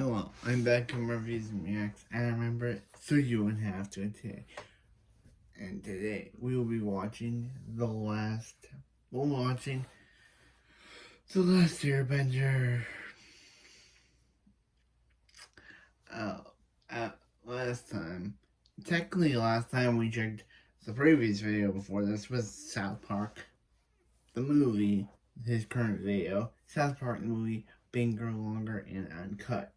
Hello, I'm back in Reviews and Reacts, and I remember it, so you wouldn't have to today. And today, we will be watching The Last Airbender. Last time we checked the previous video before this was South Park, the movie, his current video, South Park the movie, Bigger, Longer, and Uncut.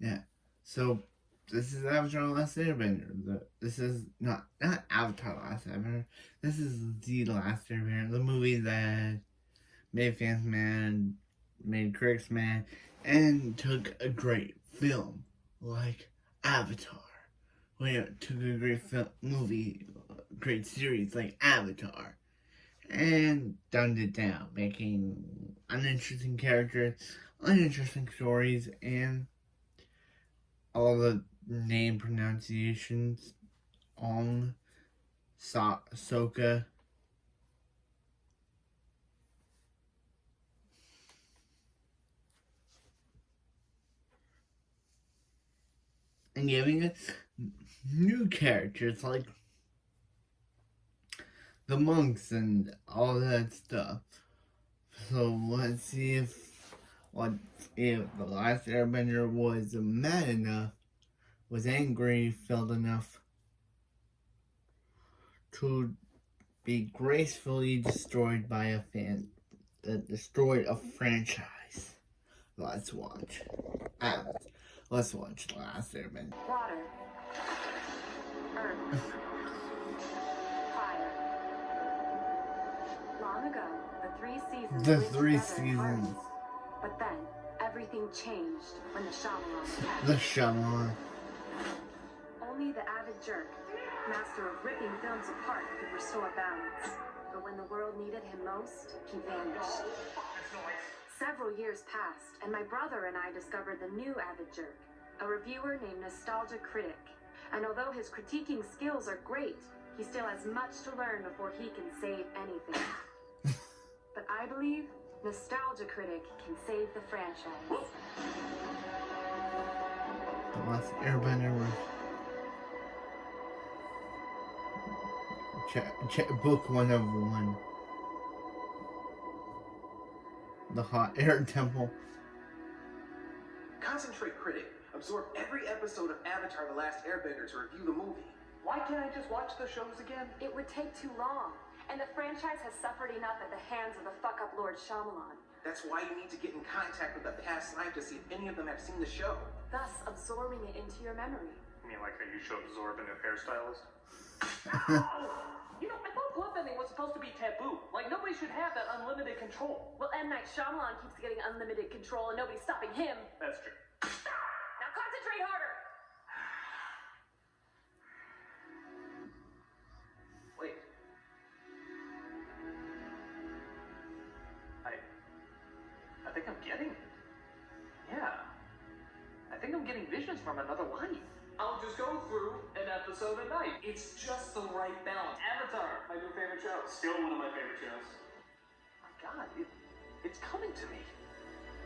Yeah, so this is Avatar: The Last Airbender. This is not Avatar: The Last Airbender. This is The Last Airbender, the movie that made fans mad, made critics mad, and took a great film like Avatar. Well, it took a great movie, great series like Avatar, and dumbed it down, making uninteresting characters, uninteresting stories, and all the name pronunciations on Soka. And giving it new characters like the monks and all that stuff. So let's see if The Last Airbender was mad enough, was angry, felt enough to be gracefully destroyed by a fan that destroyed a franchise. Let's watch. Let's watch The Last Airbender. Water. Earth. Fire. Long ago, the three seasons. But then, everything changed when the Shyamalan The Shyamalan. Only the avid jerk, master of ripping films apart, could restore balance. But when the world needed him most, he vanished. Several years passed, and my brother and I discovered the new avid jerk, a reviewer named Nostalgia Critic. And although his critiquing skills are great, he still has much to learn before he can save anything. But I believe Nostalgia Critic can save the franchise. The Last Airbender was book 101. The Hot Air Temple. Concentrate, Critic. Absorb every episode of Avatar: The Last Airbender to review the movie. Why can't I just watch the shows again? It would take too long, and the franchise has suffered enough at the hands of the fuck-up Lord Shyamalan. That's why you need to get in contact with the past life to see if any of them have seen the show. Thus absorbing it into your memory. You mean like how you should absorb a new hairstylist? You know, I thought bloodbending was supposed to be taboo. Like, nobody should have that unlimited control. Well, M. Night Shyamalan keeps getting unlimited control and nobody's stopping him. That's true. Now concentrate harder! Wait. I think I'm getting it. Yeah. I think I'm getting visions from another life. I'll just go through an episode a night. It's just the right balance. Avatar, my new favorite show. Still one of my favorite shows. My God, it's coming to me.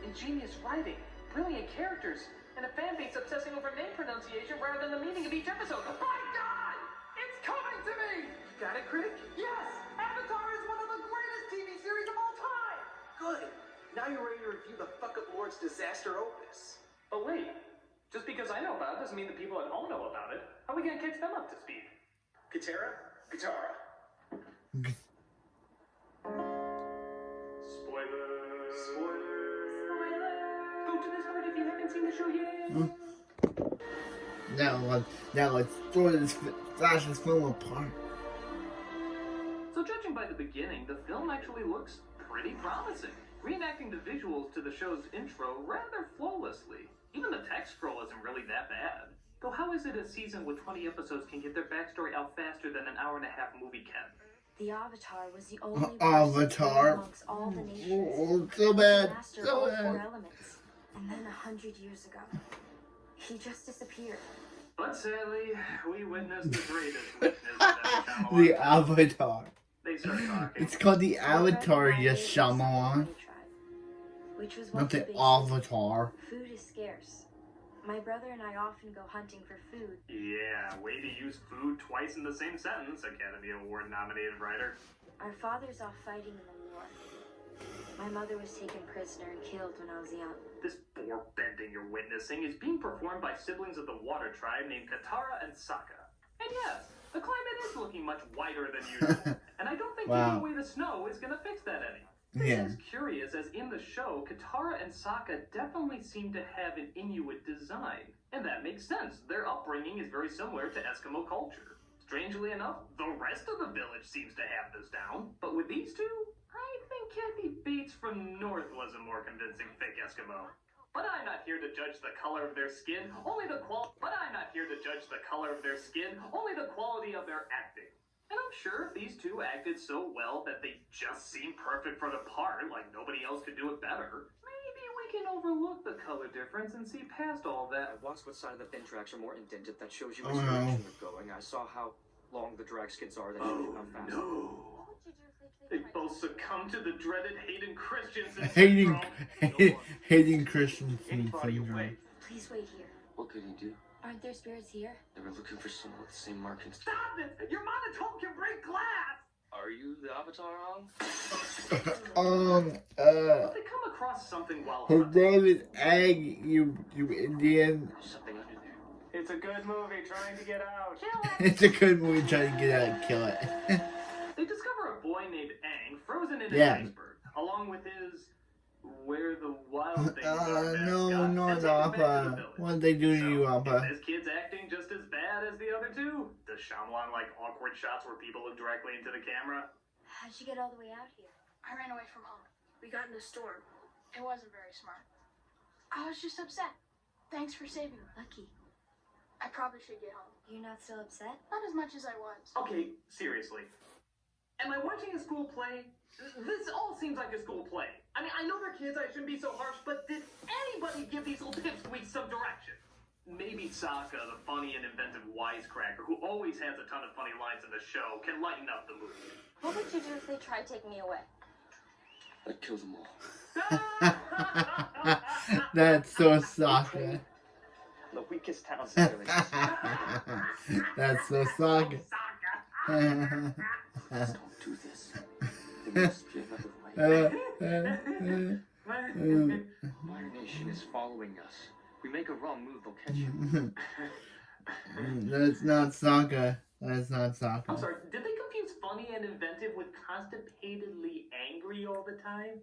Ingenious writing, brilliant characters, and a fan base obsessing over name pronunciation rather than the meaning of each episode. My God! It's coming to me! Got it, Critic? Yes! Avatar is one of the greatest TV series of all time! Good. Now you're ready to review the fuck-up Lord's disaster opus. Oh, wait. Just because I know about it doesn't mean the people at home know about it. How are we gonna catch them up to speed? Katara? Katara. Spoilers. Go to this part if you haven't seen the show yet. Now let's throw this film apart. So judging by the beginning, the film actually looks pretty promising. Reenacting the visuals to the show's intro rather flawlessly. Even the text scroll isn't really that bad. Though how is it a season with 20 episodes can get their backstory out faster than an hour-and-a-half movie can? The Avatar was the only Avatar. amongst all the nations. So bad. Master So all bad. 4 elements. And then 100 years ago, he just disappeared. But sadly, we witnessed the greatest witness that The Avatar. They start talking. It's called the My brother Avatar, and I you live inside the Shyamalan. Bunny tribe, which was Not once a the big Avatar. city. Food is scarce. My brother and I often go hunting for food. Yeah, way to use food twice in the same sentence, Academy Award nominated writer. Our father's off fighting in the war. My mother was taken prisoner and killed when I was young. This bore bending you're witnessing is being performed by siblings of the water tribe named Katara and Sokka. And yes, the climate is looking much whiter than usual. And I don't think taking away the snow is gonna fix that any. This is curious, as in the show, Katara and Sokka definitely seem to have an Inuit design. And that makes sense. Their upbringing is very similar to Eskimo culture. Strangely enough, the rest of the village seems to have this down. But with these two, I think Kathy Bates from North was a more convincing fake Eskimo. But I'm not here to judge the color of their skin, only the quality of their acting. And I'm sure if these two acted so well that they just seem perfect for the part, like nobody else could do it better, maybe we can overlook the color difference and see past all that. I watched what side of the fin tracks are more indented. That shows you which direction they're going. I saw how long the drag skids are. That shows you how fast. No. They both succumb to the dreaded Hayden Christensen Hayden syndrome. Christensen Anybody syndrome. away? Please wait here. What could he do? Aren't there spirits here? They were looking for someone with the same markings. Stop it! Your monotone can break glass! Are you the Avatar on? If they come across something while His hunting, name is Egg, you Indian. There's something under there. It's a good movie trying to get out. It's a good movie trying to get out and kill it. they discover a boy named Aang frozen in an Yeah. iceberg, along with his where the wild things are. No, mascot, not and take him back to the Appa. village. What did they do to you, So, Appa? is this kid's acting just as bad as the other two? Does Shyamalan like awkward shots where people look directly into the camera? How'd you get all the way out here? I ran away from home. We got in a storm. It wasn't very smart. I was just upset. Thanks for saving me. Lucky. I probably should get home. You're not still upset? Not as much as I was. Okay, seriously. Am I watching a school play? This all seems like a school play. I mean, I know they're kids, I shouldn't be so harsh, but did anybody give these little pipsqueaks some direction? Maybe Sokka, the funny and inventive wisecracker who always has a ton of funny lines in the show, can lighten up the mood. What would you do if they tried taking me away? I'd kill them all. That's so Sokka. The weakest towns in the That's so Sokka. Don't do this. There must be another way. Fire Nation is following us. We make a wrong move, they'll catch you. That's not Sokka. That's not Sokka. I'm sorry, did they confuse funny and inventive with constipatedly angry all the time?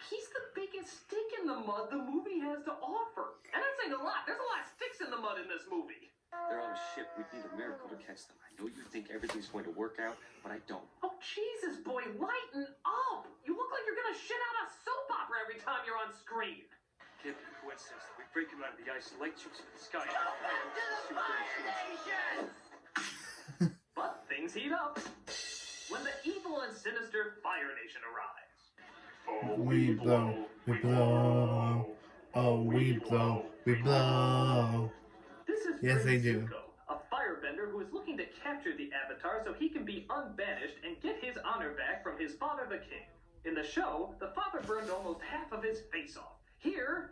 He's the biggest stick in the mud the movie has to offer. And I'm saying a lot. There's a lot of sticks in the mud in this movie. They're on a ship. We need a miracle to catch them. I know you think everything's going to work out, but I don't. Oh, Jesus, boy, lighten up! You look like you're gonna shit out a soap opera every time you're on screen. Can't be a coincidence that we break him out of the ice and light shoots from the sky. But things heat up when the evil and sinister Fire Nation arrives. Oh, We blow, we blow. Oh, we blow, we blow. This is Yes, they do. Zuko, a firebender who is looking to capture the Avatar so he can be unbanished and get his honor back from his father, the king. In the show, the father burned almost half of his face off. Here,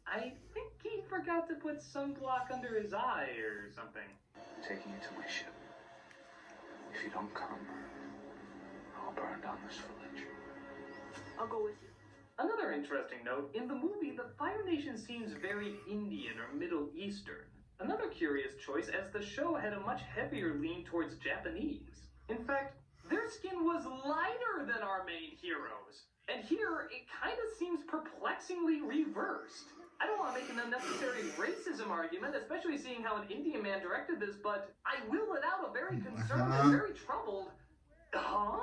I think he forgot to put sunblock under his eye or something. I'm taking you to my ship. If you don't come, I'll burn down this village. I'll go with you. Another interesting note, in the movie, the Fire Nation seems very Indian or Middle Eastern. Another curious choice, as the show had a much heavier lean towards Japanese. In fact, their skin was lighter than our main heroes. And here, it kind of seems perplexingly reversed. I don't want to make an unnecessary racism argument, especially seeing how an Indian man directed this, but I will let out a very concerned and very troubled, huh?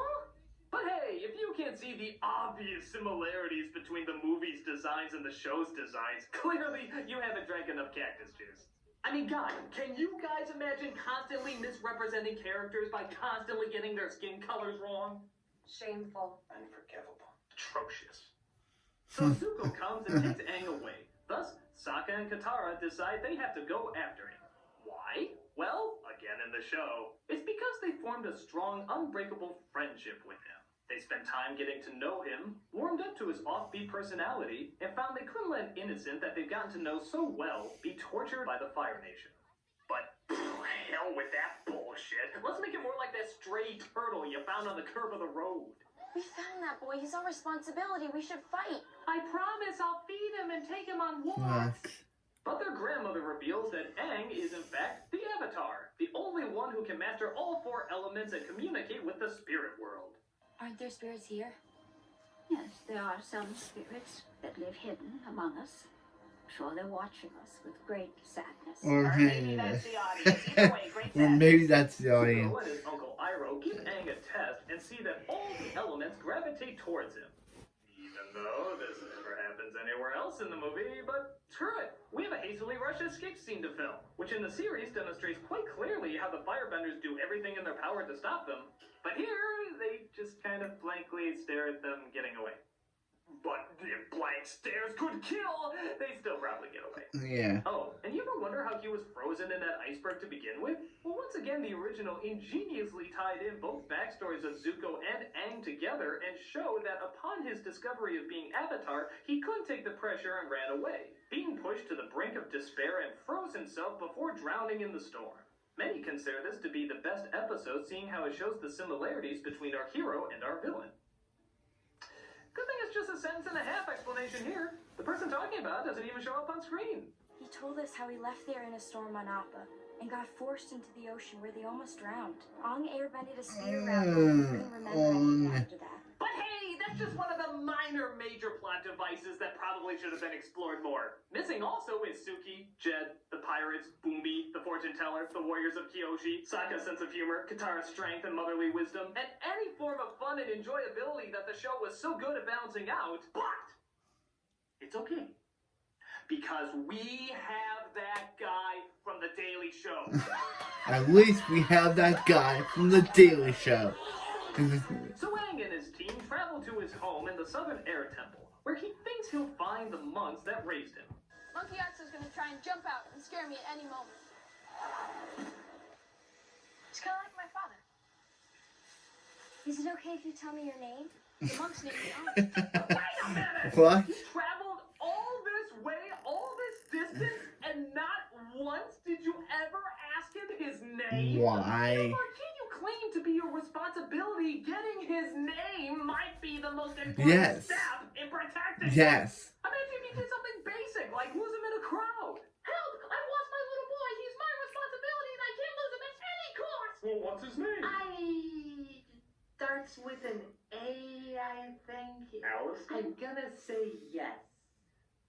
But hey, if you can't see the obvious similarities between the movie's designs and the show's designs, clearly you haven't drank enough cactus juice. I mean, God, can you guys imagine constantly misrepresenting characters by constantly getting their skin colors wrong? Shameful. Unforgivable. Atrocious. So Zuko comes and takes Aang away. Thus, Sokka and Katara decide they have to go after him. Why? Well, again in the show, it's because they formed a strong, unbreakable friendship with him. They spent time getting to know him, warmed up to his offbeat personality, and found they couldn't let an innocent that they've gotten to know so well be tortured by the Fire Nation. But hell with that bullshit. Let's make it more like that stray turtle you found on the curb of the road. We found that boy. He's our responsibility. We should fight. I promise I'll feed him and take him on What? walks. But their grandmother reveals that Aang is in fact the Avatar, the only one who can master all 4 elements and communicate with the spirit world. Aren't there spirits here? Yes, there are some spirits that live hidden among us. I'm sure they're watching us with great sadness. Or maybe that's the audience. Either way, great or test. maybe that's the Zuko audience. and his uncle Iroh give Aang a test and see that all the elements gravitate towards him. Even though this never happens anywhere else in the movie, but screw it. We have a hastily rushed escape scene to film, which in the series demonstrates quite clearly how the firebenders do everything in their power to stop them. But here, they just kind of blankly stare at them getting away. But if blank stares could kill, they still probably get away. Yeah. Oh, and you ever wonder how he was frozen in that iceberg to begin with? Well, once again, the original ingeniously tied in both backstories of Zuko and Aang together and showed that upon his discovery of being Avatar, he couldn't take the pressure and ran away, being pushed to the brink of despair and froze himself before drowning in the storm. Many consider this to be the best episode, seeing how it shows the similarities between our hero and our villain. Good thing it's just a sentence and a half explanation here. The person talking about doesn't even show up on screen. He told us how he left there in a storm on Appa and got forced into the ocean where they almost drowned. Aang airbended a spear around him and couldn't remember anything after that. But hey, that's just one of the minor major plot devices that probably should have been explored more. Missing also is Suki, Jed, the pirates, Boomy, the fortune teller, the warriors of Kyoshi, Sokka's sense of humor, Katara's strength and motherly wisdom, and any form of fun and enjoyability that the show was so good at balancing out. But it's okay, because we have that guy from The Daily Show. At least we have that guy from The Daily Show. So Aang and his team travel to his home in the Southern Air Temple, where he thinks he'll find the monks that raised him. Monkey Axe is gonna try and jump out and scare me at any moment. It's kind of like my father. Is it okay if you tell me your name? The monk's name is Aang. Wait a minute! What? You traveled all this way, all this distance, and not once did you ever ask him his name? Why? Or can you claim to be your responsibility? Getting his name might be the most important Yes. step in protecting him. Yes. Imagine if you did something basic, like lose him in a crowd. Help! I lost my little boy. He's my responsibility, and I can't lose him at any cost. Well, what's his name? Starts with an A, I think. Alice. I'm gonna say yes.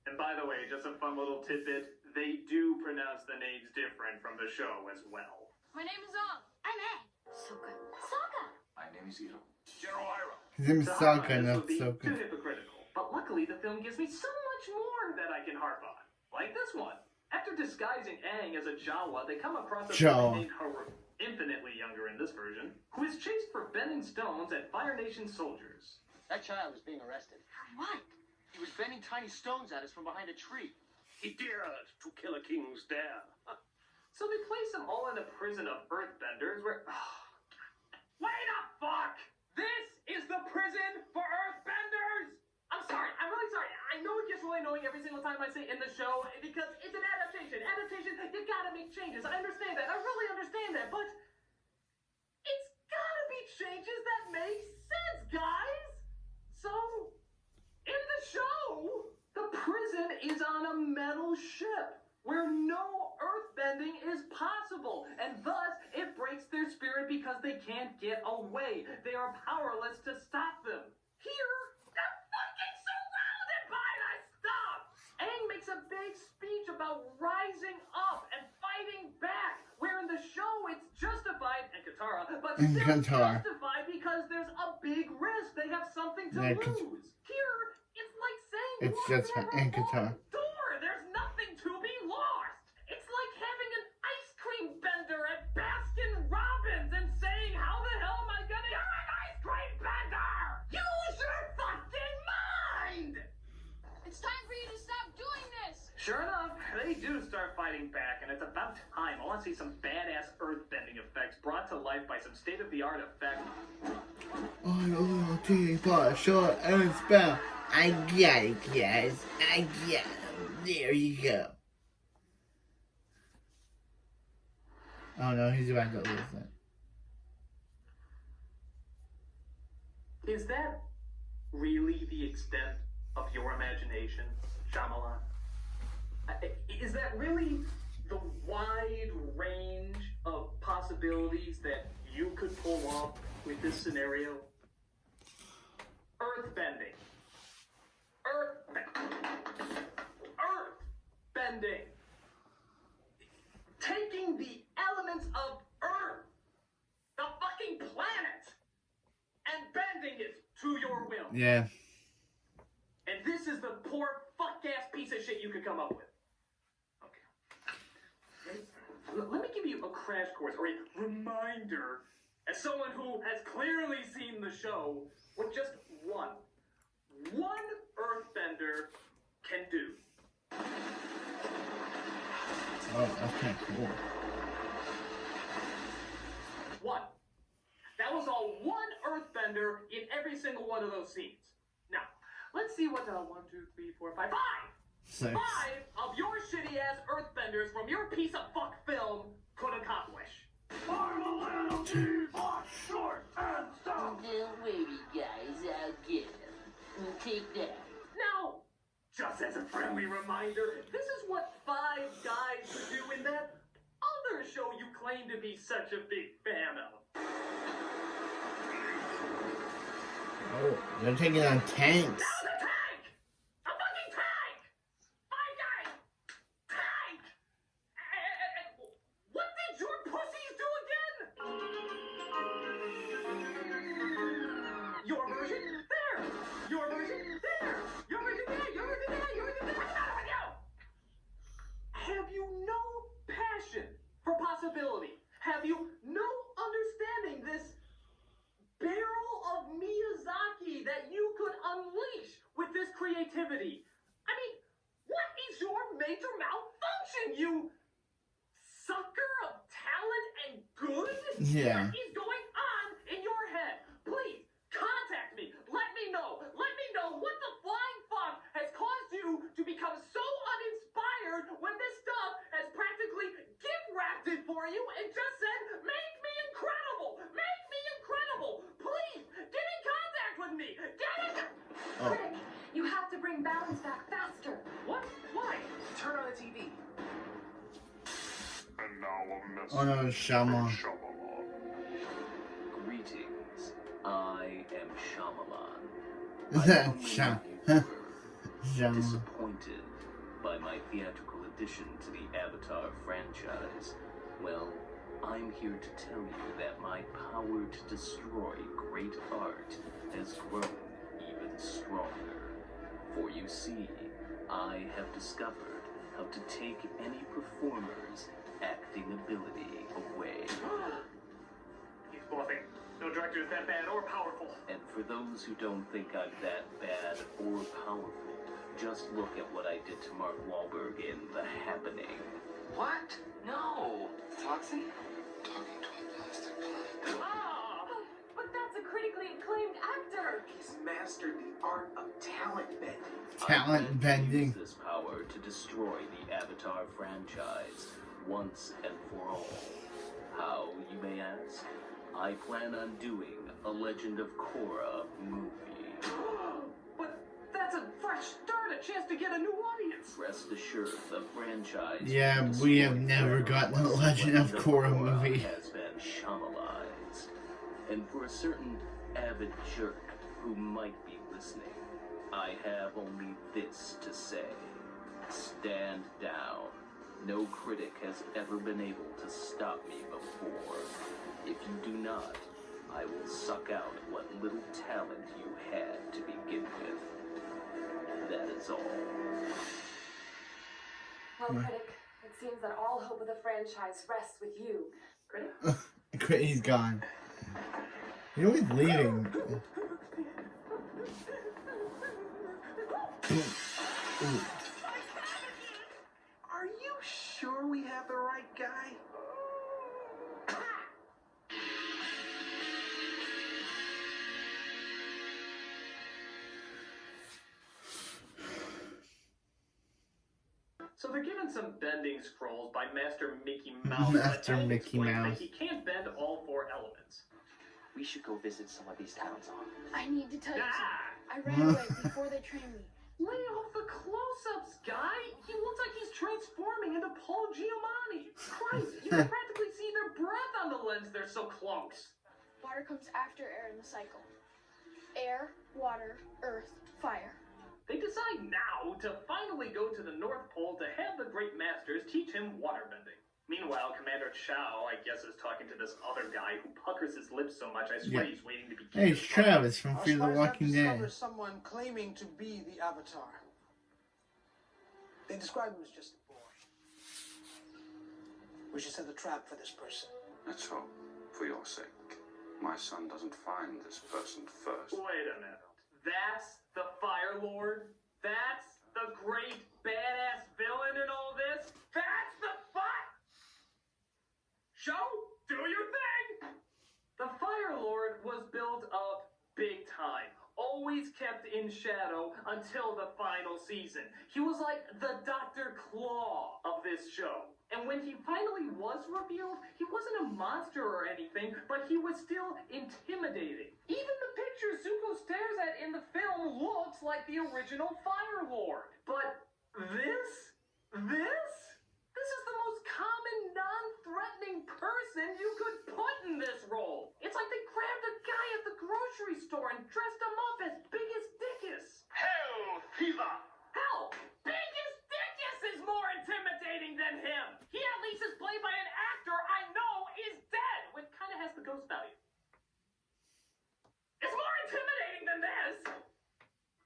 And by the way, just a fun little tidbit, they do pronounce the names different from the show as well. My name is Aang. I'm Aang. Sokka. Sokka! My name is Iro. General Iroh. His name is To Sokka, harmonize not would be too Sokka. hypocritical. But luckily, the film gives me so much more that I can harp on. Like this one. After disguising Aang as a Jawa, they come across a Jawa. boy named Haru, infinitely younger in this version, who is chased for bending stones at Fire Nation soldiers. That child is being arrested. For what? He was bending tiny stones at us from behind a tree. He dared to kill a king's dare. So they place them all in a prison of earthbenders where... Wait a fuck! This is the prison for earthbenders! I'm sorry, I'm really sorry. I know it gets really annoying every single time I say in the show because it's an adaptation. Adaptation, you gotta make changes. I understand that. I really understand that, but it's gotta be changes that make sense, guys! So, in the show, the prison is on a metal ship where no earthbending is possible, and thus it breaks their spirit because they can't get away. They are powerless to stop them. Here, they're fucking surrounded by this stuff! Aang makes a big speech about rising up and fighting back, where in the show it's justified, and Katara, but And still Katara. justified because there's a big risk. They have something to Yeah, lose. Here, it's like saying It's walk just in for a Katara. door. There's nothing to be lost. It's like having an ice cream bender at Baskin Robbins and saying, how the hell am I gonna... You're an ice cream bender! Use your fucking mind! It's time for you to stop doing this. Sure enough, they do start fighting back, and it's about time. I want to see some badass earthbending brought to life by some state-of-the-art effect. On a little teapot, short and spell. I got it, guys. I got it. There you go. Oh no, he's about to lose it. Is that really the extent of your imagination, Shyamalan? Is that really the wide range of possibilities that you could pull off with this scenario? Earthbending. Earthbending. Taking the elements of Earth, the fucking planet, and bending it to your will. Yeah. And this is the poor fuck-ass piece of shit you could come up with. Okay. Let me give you a crash course or a reminder as someone who has clearly seen the show what just one earthbender can do. Oh, that's kind of cool. One. That was all one earthbender in every single one of those scenes. Now, let's see what 1, 2, 3, 4, 5, 5! 6. 5 of your shitty-ass earthbenders from your piece of fuck film could accomplish. I'm a little teapot, short and stout. Don't worry, guys, I'll get him. Take that. Now, just as a friendly reminder, this is what 5 guys would do in that other show you claim to be such a big fan of. Oh, they're taking on tanks. Now the tank! A fucking tank! 5 guys! Tank! What did your pussies do again? Your version? There! Your version? There! Your version there! Your version there! Your version there! What's the matter with you? Have you no passion for possibility? Have you no understanding this barrel of Miyazaki that you could unleash with this creativity? I mean, what is your major malfunction, you sucker of talent and good? Yeah. What is going on in your head? Please, contact me. Let me know. Let me know what the flying fuck has caused you to become so uninspired when this stuff has practically gift-wrapped it for you and just said, make me incredible. Make me incredible. Please, get in contact with me. Get in. Oh. Critic, you have to bring balance back faster. What? Why? Turn on the TV. And now a message Oh no, Shyamalan. from Shyamalan. Greetings, I am Shyamalan. Shyamalan. Disappointed by my theatrical addition to the Avatar franchise. Well, I'm here to tell you that my power to destroy great art has grown even stronger. For you see, I have discovered how to take any performer's acting ability away. He's bluffing. No director is that bad or powerful. And for those who don't think I'm that bad or powerful, just look at what I did to Mark Wahlberg in The Happening. What? No. Toxin? Talking to a plastic plant. Ah! But that's a critically acclaimed actor. He's mastered the art of talent bending. Talent I plan to bending. use this power to destroy the Avatar franchise once and for all. How, you may ask? I plan on doing a Legend of Korra movie. But that's a fresh start, a chance to get a new audience. Rest assured, the franchise. Yeah, will we have destroy never forever gotten a once Legend of Korra movie. Has been Shyamalanized. And for a certain avid jerk who might be listening, I have only this to say. Stand down. No critic has ever been able to stop me before. If you do not, I will suck out what little talent you had to begin with. That is all. Well, Critic, it seems that all hope of the franchise rests with you. Critic? He's gone. You know he's leaving. Ooh. Are you sure we have the right guy? So they're given some bending scrolls by Master Mickey Mouse. Master but Mickey explains Mouse. That he can't bend all 4 elements. We should go visit some of these towns, huh? I need to tell you something. Ah! I ran away before they trained me. Lay off the close-ups, guy! He looks like he's transforming into Paul Giamatti. Christ, you can practically see their breath on the lens. They're so close. Water comes after air in the cycle. Air, water, earth, fire. They decide now to finally go to the North Pole to have the great masters teach him waterbending. Meanwhile, Commander Chow, I guess, is talking to this other guy who puckers his lips so much I swear he's waiting to be Hey, kicked. it's Travis from Our Fear the spies Walking have Dead. discovered someone claiming to be the Avatar. They describe him as just a boy. We should set a trap for this person. Let's hope, for your sake, my son doesn't find this person first. Wait a minute. That's the Fire Lord? That's the great badass villain in all this? That's the fight! Show, do your thing! The Fire Lord was built up big time. Always kept in shadow until the final season. He was like the Dr. Claw of this show. And when he finally was revealed, he wasn't a monster or anything, but he was still intimidating. Even the picture Zuko stares at in the film looks like the original Fire Lord. But this is the most common, non-threatening person you could put in this role. It's like they grabbed a guy at the grocery store and dressed him up as Biggest Dickus. Hell, Fever! Hell, Biggest Dickus is more intimidating than him. He at least is played by an actor I know is dead, which kind of has the ghost value. It's more intimidating than this.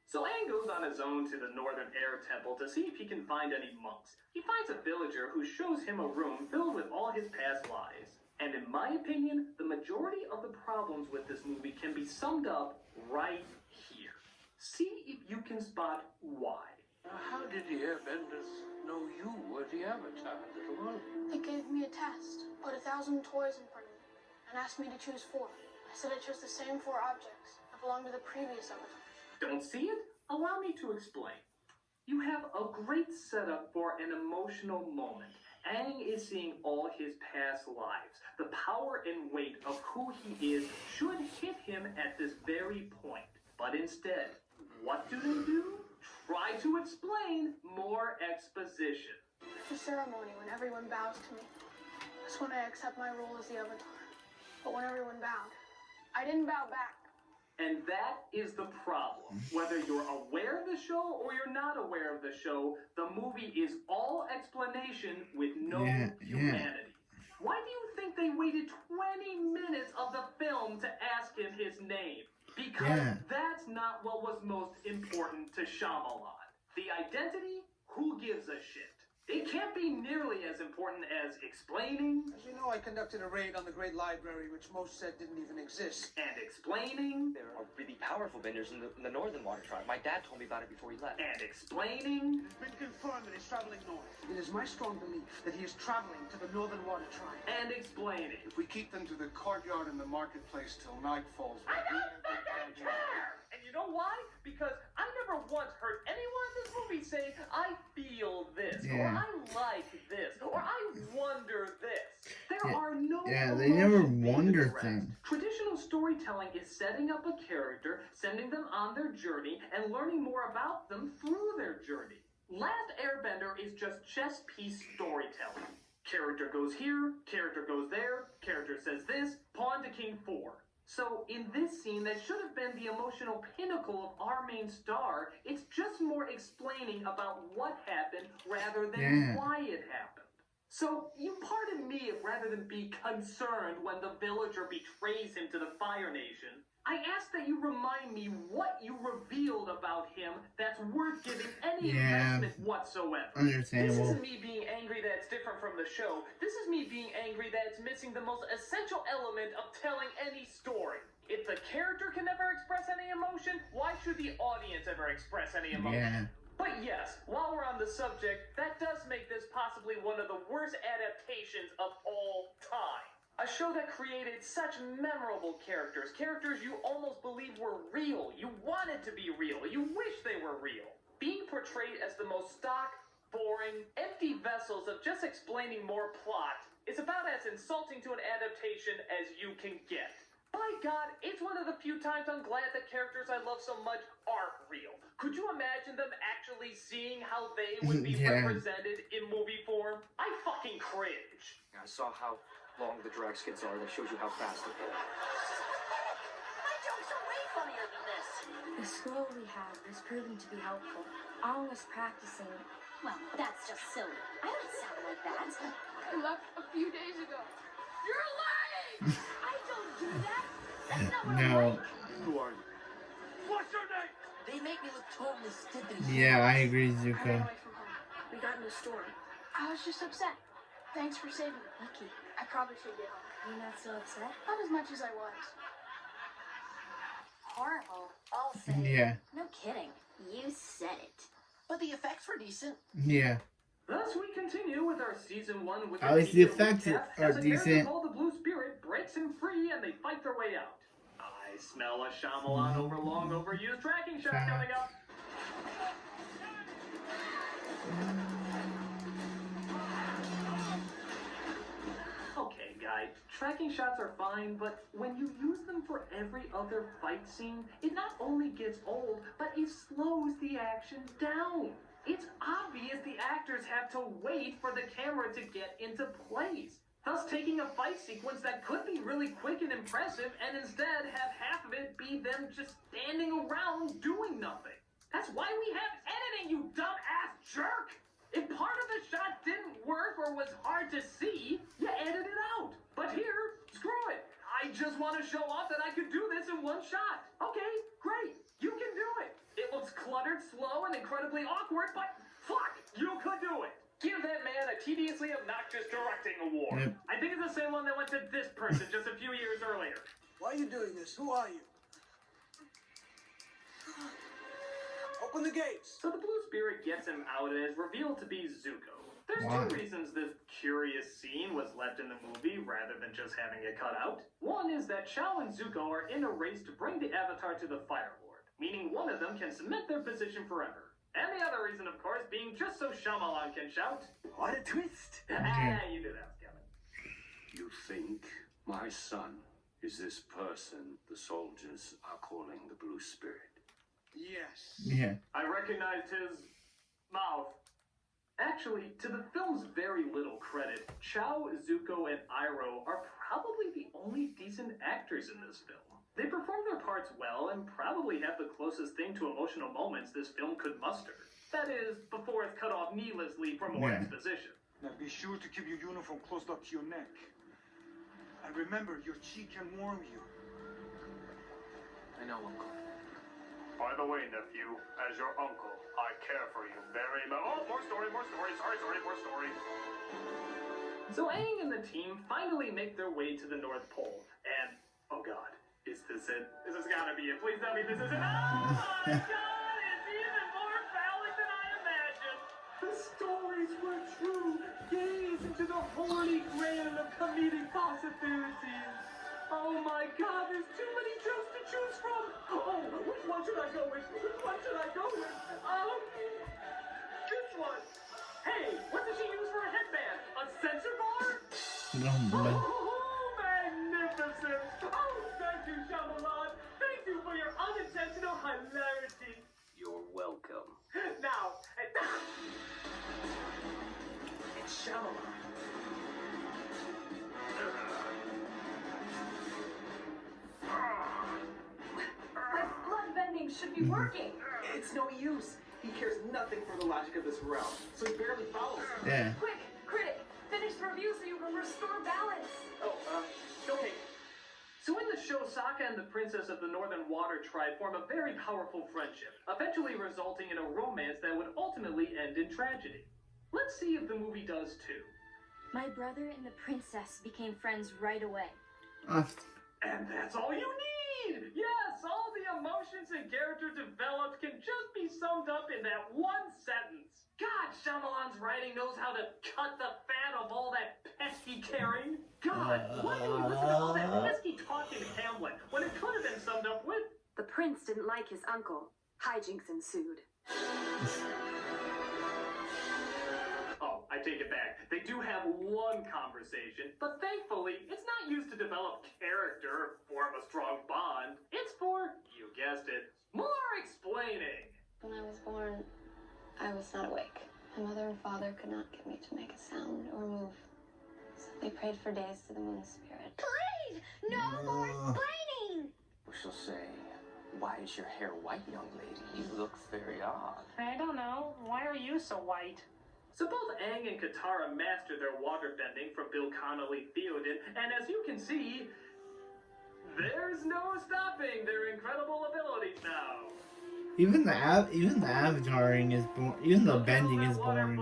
So Aang goes on his own to the Northern Air Temple to see if he can find any monks. He finds a villager who shows him a room filled with all his past lives. And in my opinion, the majority of the problems with this movie can be summed up right here. See if you can spot why. How did the airbenders know you were the Avatar, little one? They gave me a test, put 1,000 toys in front of me, and asked me to choose 4. I said I chose the same 4 objects that belonged to the previous Avatar. Don't see it? Allow me to explain. You have a great setup for an emotional moment. Aang is seeing all his past lives. The power and weight of who he is should hit him at this very point. But instead, what do? Try to explain more exposition. The ceremony when everyone bows to me. That's when I accept my role as the Avatar. But when everyone bowed, I didn't bow back. And that is the problem. Whether you're aware of the show or you're not aware of the show, the movie is all explanation with no humanity. Why do you think they waited 20 minutes of the film to ask him his name? Because that's not what was most important to Shyamalan. The identity, who gives a shit? It can't be nearly as important as explaining. As you know, I conducted a raid on the Great Library, which most said didn't even exist. And explaining. There are really powerful benders in the Northern Water Tribe. My dad told me about it before he left. And explaining. It's been confirmed that he's traveling north. It is my strong belief that he is traveling to the Northern Water Tribe. And explaining. If we keep them to the courtyard and the marketplace till night falls, I don't fucking care! And you know why? Because I never once heard anyone in this movie say, I feel this, or I like this, or I wonder this. There are no they never wonder things. Traditional storytelling is setting up a character, sending them on their journey, and learning more about them through their journey. Last Airbender is just chess piece storytelling. Character goes here, character goes there, character says this, pawn to king 4. So in this scene that should have been the emotional pinnacle of our main star, it's just more explaining about what happened rather than why it happened. So you pardon me if rather than be concerned when the villager betrays him to the Fire Nation, I ask that you remind me what you revealed about him that's worth giving any investment whatsoever. Understandable. This isn't me being angry that it's different from the show. This is me being angry that it's missing the most essential element of telling any story. If the character can never express any emotion, why should the audience ever express any emotion? But yes, while we're on the subject, that does make this possibly one of the worst adaptations of all time. A show that created such memorable characters, characters you almost believe were real, you wanted to be real, you wish they were real, being portrayed as the most stock, boring. Empty vessels of just explaining more plot is about as insulting to an adaptation as you can get. By God, it's one of the few times I'm glad that characters I love so much aren't real. Could you imagine them actually seeing how they would be represented in movie form? I fucking cringe. I saw how long the drag skids are. That shows you how fast they go. My jokes are way funnier than this. The scroll we have was proven to be helpful. All was practicing. Well, that's just silly. I don't sound like that. I left a few days ago. You're lying! I don't do that. That's not what No. I'm like. Who are you? What's your name? They make me look totally stupid. Yeah, I agree, I ran Zuko. away from home. We got in a storm. I was just upset. Thanks for saving me. Lucky. I probably should get home. You're not so upset? Not as much as I was. Horrible. I'll say. Yeah. No kidding. You said it. But the effects were decent. Yeah. Thus, we continue with our season 1 with At least the effects are as a character decent. called the Blue Spirit breaks him free and they fight their way out. I smell a Shyamalan overused tracking shot coming up. Okay, guy, tracking shots are fine, but when you use them for every other fight scene, it not only gets old, but it slows the action down. It's obvious the actors have to wait for the camera to get into place, thus taking a fight sequence that could be really quick and impressive and instead have half of it be them just standing around doing nothing. That's why we have editing, you dumb-ass jerk! If part of the shot didn't work or was hard to see, you edit it out. But here, screw it. I just want to show off that I could do this in one shot. Okay, great. You can do it. It looks cluttered, slow, and incredibly awkward, but fuck, you could do it. Give that man a tediously obnoxious directing award. Yep. I think it's the same one that went to this person just a few years earlier. Why are you doing this? Who are you? Open the gates. So the Blue Spirit gets him out and is revealed to be Zuko. There's Wow. 2 reasons this curious scene was left in the movie rather than just having it cut out. One is that Chao and Zuko are in a race to bring the Avatar to the Fire Lord, meaning one of them can cement their position forever. And the other reason, of course, being just so Shyamalan can shout, What a twist! You knew that was coming. You think my son is this person the soldiers are calling the Blue Spirit? Yes. Yeah. I recognized his mouth. Actually, to the film's very little credit, Chao, Zuko, and Iroh are probably the only decent actors in this film. They perform their parts well and probably have the closest thing to emotional moments this film could muster. That is, before it's cut off needlessly for more exposition. Now be sure to keep your uniform closed up to your neck. And remember, your chi can warm you. I know, Uncle. By the way, nephew, as your uncle, I care for you very much. Oh, more story. Sorry, more story. So Aang and the team finally make their way to the North Pole, and, oh god, is this it? This has gotta be it. Please tell me this is it. Oh my god, it's even more phallic than I imagined. The stories were true. Gaze into the holy grail of comedic possibilities. Oh my god, there's too many jokes to choose from. Oh, which one should I go with? This one. Hey, what did she use for a headband? A sensor bar? Oh, magnificent. Oh, thank you, Shyamalan. Thank you for your unintentional hilarity. You're welcome. Now, it's Shyamalan. My blood bending should be working. It's no use. He cares nothing for the logic of this realm, so he barely follows it. Yeah. Quick, critic, finish the review so you can restore balance. Okay. So in the show, Sokka and the Princess of the Northern Water Tribe form a very powerful friendship, eventually resulting in a romance that would ultimately end in tragedy. Let's see if the movie does too. My brother and the princess became friends right away. And that's all you need! Yes, all the emotions and character developed can just be summed up in that one sentence. God, Shyamalan's writing knows how to cut the fat of all that pesky caring. God, why do we listen to all that pesky talk in Hamlet when it could have been summed up with... The prince didn't like his uncle. Hijinks ensued. take it back. They do have one conversation, but thankfully, it's not used to develop character or form a strong bond. It's for, you guessed it, more explaining. When I was born, I was not awake. My mother and father could not get me to make a sound or move. So they prayed for days to the moon spirit. Please, no more explaining. We shall say, why is your hair white, young lady? You look very odd. I don't know. Why are you so white? So both Aang and Katara master their water bending from Bill Connolly Theoden, and as you can see, there's no stopping their incredible abilities now. Even the avataring is boring. Even the bending is boring.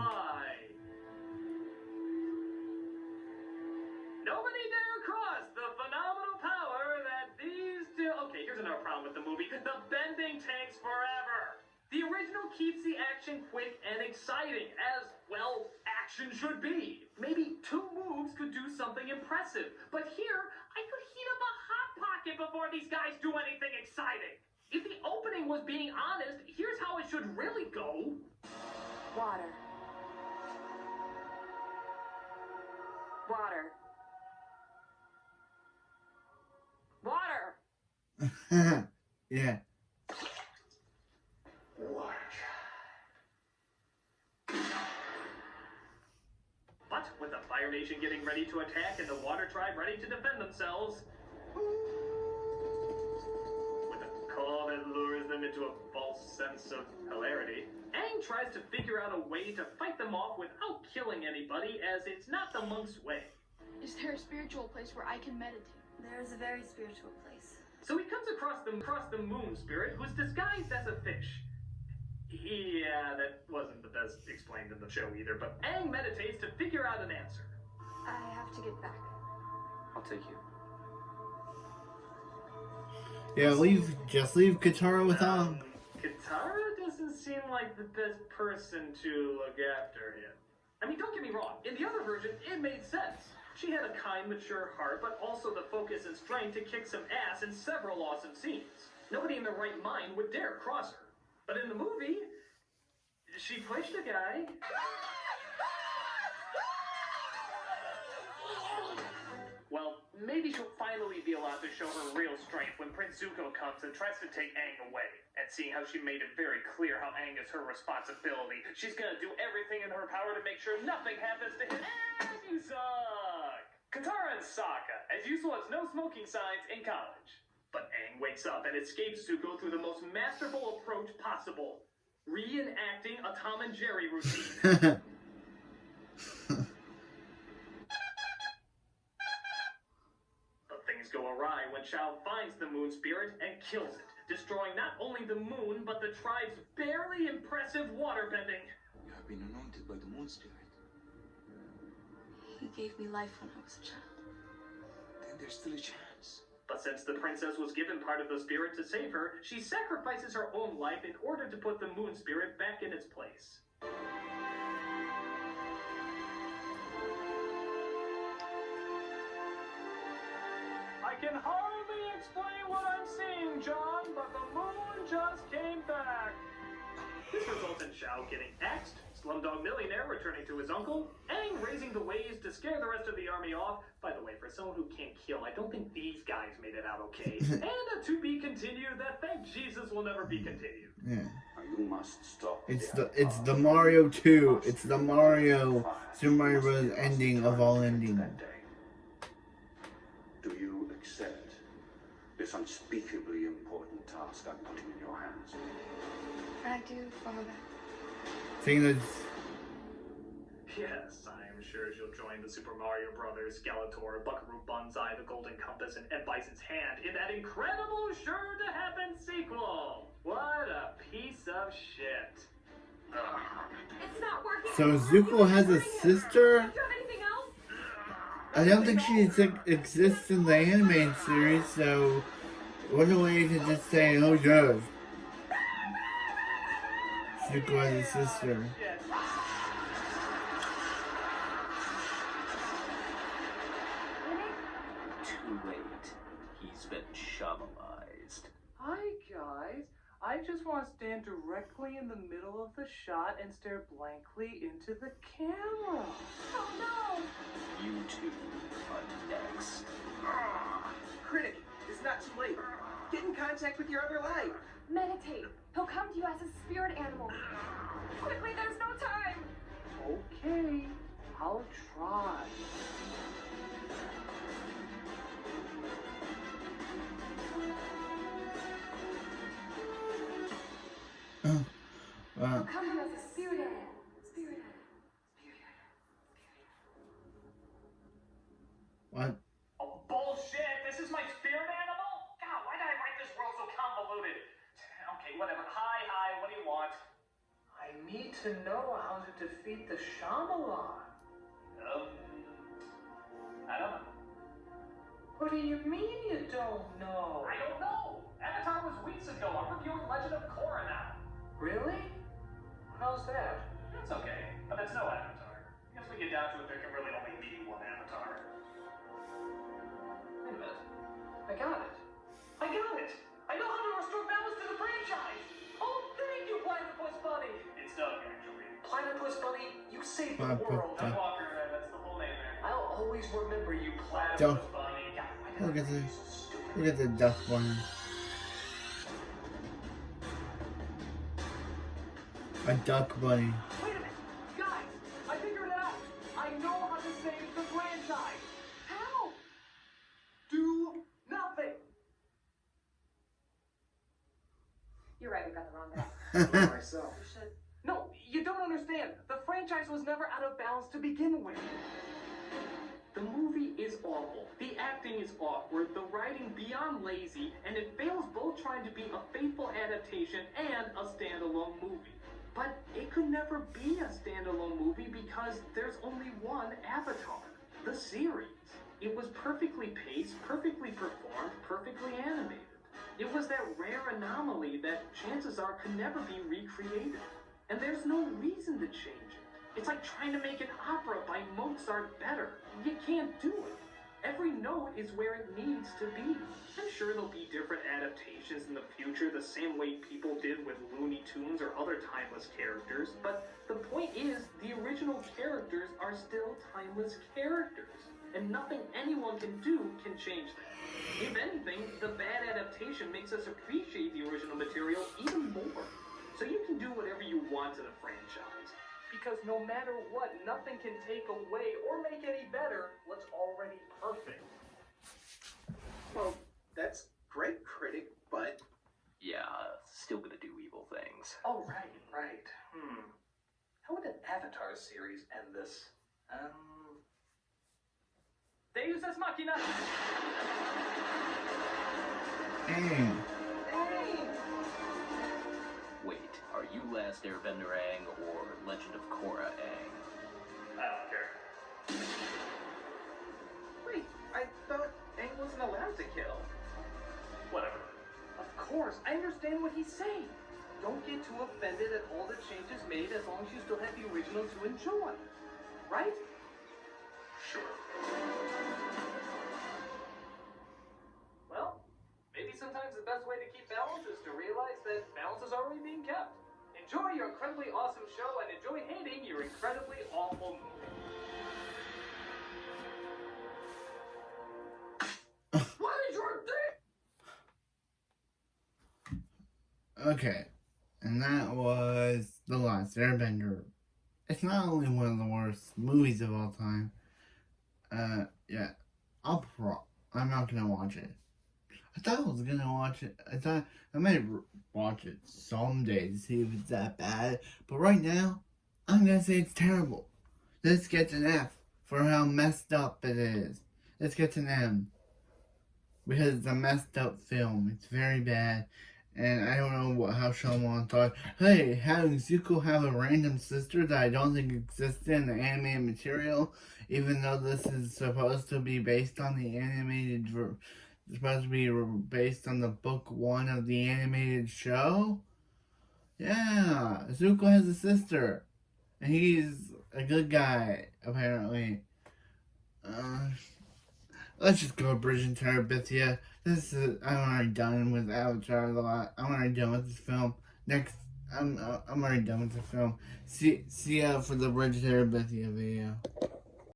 Nobody dare cross the phenomenal power that these two... Okay, here's another problem with the movie. The bending takes forever. The original keeps the action quick and exciting, as, well, action should be. Maybe 2 moves could do something impressive. But here, I could heat up a hot pocket before these guys do anything exciting. If the opening was being honest, here's how it should really go. Water. Water. Water. Yeah. But with the Fire Nation getting ready to attack and the Water Tribe ready to defend themselves, with a call that lures them into a false sense of hilarity, Aang tries to figure out a way to fight them off without killing anybody, as it's not the monk's way. Is there a spiritual place where I can meditate? There is a very spiritual place. So he comes across the moon spirit, who's disguised as a fish. Yeah, that wasn't the best explained in the show either, but Aang meditates to figure out an answer. I have to get back. I'll take you. Yeah, just leave Katara with Katara doesn't seem like the best person to look after him. I mean, don't get me wrong, in the other version, it made sense. She had a kind, mature heart, but also the focus and strength to kick some ass in several awesome scenes. Nobody in their right mind would dare cross her. But in the movie, she pushed a guy. Well, maybe she'll finally be allowed to show her real strength when Prince Zuko comes and tries to take Aang away. And seeing how she made it very clear how Aang is her responsibility, she's gonna do everything in her power to make sure nothing happens to him. And you suck! Katara and Sokka, as usual, has no smoking signs in college. But Aang wakes up and escapes Zuko through the most masterful approach possible. Reenacting a Tom and Jerry routine. But things go awry when Shao finds the moon spirit and kills it, destroying not only the moon, but the tribe's barely impressive waterbending. You have been anointed by the moon spirit. He gave me life when I was a child. Then there's still a chance. But since the princess was given part of the spirit to save her, she sacrifices her own life in order to put the moon spirit back in its place. I can hardly explain what I'm seeing, John, but the moon just came back. This results in Shao getting axed, Slumdog Millionaire returning to his uncle, Aang raising the waves to scare the rest of the army off. By the way, for someone who can't kill, I don't think these guys made it out okay. And a to be continued that, thank Jesus, will never be continued. Yeah. You must stop. It's the Mario 2. It's the Mario Super Mario Bros. Ending of all endings. Do you accept this unspeakably important task I'm putting in your hands? I do, Father. Thing that's Yes, I'm sure she'll join the Super Mario Brothers, Skeletor, Buckaroo Banzai, the Golden Compass, and Ed Bison's hand in that incredible sure-to-happen sequel. What a piece of shit. It's not working. so Zuko has a sister. Do you have anything else? I don't think she exists in the animated series, so what a way to just say, oh yes, Zuko has a sister. Yes. Too late. He's been shamanized. Hi, guys. I just want to stand directly in the middle of the shot and stare blankly into the camera. Oh no! You two are next. Critic, it's not too late. Get in contact with your other life. Meditate. He'll come to you as a spirit animal. Quickly, there's no time. Okay, I'll try. Well, Come to you as a spirit animal. Spirit animal. what? Oh, bullshit! This is my spirit animal? God, why did I write this world so convoluted? Okay, whatever. Hi, what do you want? I need to know how to defeat the Shyamalan. I don't know. What do you mean you don't know? I don't know! Avatar was weeks ago. I'm reviewing Legend of Korra now. Really? How's that? That's okay, but that's no Avatar. I guess we get down to it, there can really only be one Avatar. Wait a minute. I got it. I know how to restore balance to the franchise! Oh, thank you, Platypus Bunny! It's Doug, actually. Platypus Bunny, you saved the world. Doug Walker, that's the whole name there. I'll always remember you, Platypus Bunny. God, Look at the duck one. A duck bunny. Wait a minute! Guys, I figured it out! I know how to save the franchise! How? Do nothing! You're right, we got the wrong guy. Myself. You should. No, you don't understand. The franchise was never out of balance to begin with. The movie is awful. The acting is awkward, the writing beyond lazy, and it fails both trying to be a faithful adaptation and a standalone movie. But it could never be a standalone movie because there's only one Avatar, the series. It was perfectly paced, perfectly performed, perfectly animated. It was that rare anomaly that chances are could never be recreated. And there's no reason to change it. It's like trying to make an opera by Mozart better. You can't do it. Every note is where it needs to be. I'm sure there'll be different adaptations in the future, the same way people did with Looney Tunes or other timeless characters, but the point is, the original characters are still timeless characters, and nothing anyone can do can change that. If anything, the bad adaptation makes us appreciate the original material even more. So you can do whatever you want to the franchise. Because no matter what, nothing can take away or make any better what's already perfect. Well, that's great, Critic, but... Yeah, still gonna do evil things. Oh, right. How would an Avatar series end this? Deus Ex Machina! Damn. Wait, are you Last Airbender Aang or Legend of Korra Aang? I don't care. Wait, I thought Aang wasn't allowed to kill. Whatever. Of course, I understand what he's saying. Don't get too offended at all the changes made as long as you still have the original to enjoy. Right? Sure. Well, maybe sometimes the best way to keep balance is to realize that balance is already being kept. Enjoy your incredibly awesome show and enjoy hating your incredibly awful movie. What is your dick? Okay. And that was The Last Airbender. It's not only one of the worst movies of all time. Yeah. I'm not gonna watch it. I thought I was gonna watch it. I thought I might watch it someday to see if it's that bad. But right now, I'm gonna say it's terrible. This gets an F for how messed up it is. This gets an M. Because it's a messed up film. It's very bad. And I don't know how Shyamalan thought, hey, having Zuko have a random sister that I don't think existed in the animated material, even though this is supposed to be based on the animated, it's supposed to be based on the book 1 of the animated show? Yeah, Zuko has a sister. And he's a good guy, apparently. let's just go Bridge into Terabithia. I'm already done with Avatar a lot. I'm already done with this film. Next, I'm already done with the film. See ya for the Bridge to Terabithia video.